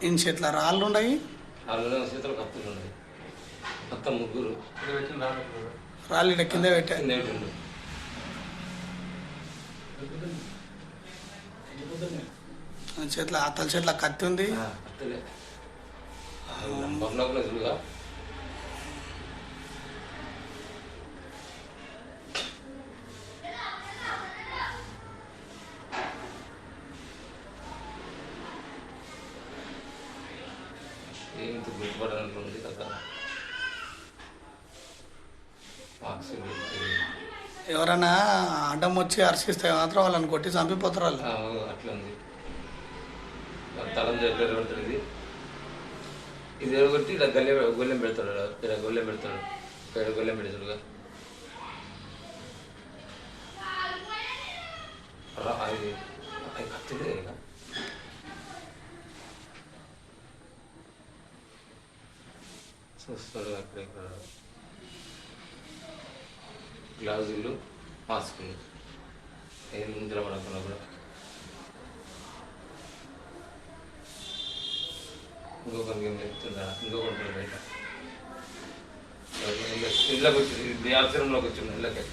ఈయన చేతిలో రాళ్ళు ఉన్నాయి, వాళ్ళ చేతులు కత్తులు ఉన్నాయి. మొత్తం ముగ్గురు రాళ్ళు ఇక్కడ కింద పెట్టా. కింద పెట్టిండు. చేతిలో అతల చేతిలో కత్తి ఉంది. కత్తులే బొమ్మలో చూడుగా. ఏంటి గుర్తుపడనట్లు ఉంది కదా. ఎవరైనా అడ్డం వచ్చి అరిసిస్తే మాత్రం వాళ్ళని కొట్టి చంపిపోతారు వాళ్ళు. అట్లా ఉంది. తలం దగ్గర పెడతాడు. ఇది ఎడగొట్టి ఇలా గొల్లెం పెడతాడు. ఇలా గొల్లెం పెడతాడు. ఇక్కడ గొల్లెం పెడతాడుగా. అది అది కత్తిలే ఇక. చూస్తాడు అక్కడెక్కడ గ్లాజులు, మాస్కులు ఏం ముందర పడకుండా కూడా. ఇంకొకరికి ఏం చెప్తుందా, ఇంకొకటి బయట ఇంట్లోకి వచ్చి ఆశ్రమంలోకి వచ్చింది ఇళ్ళకి.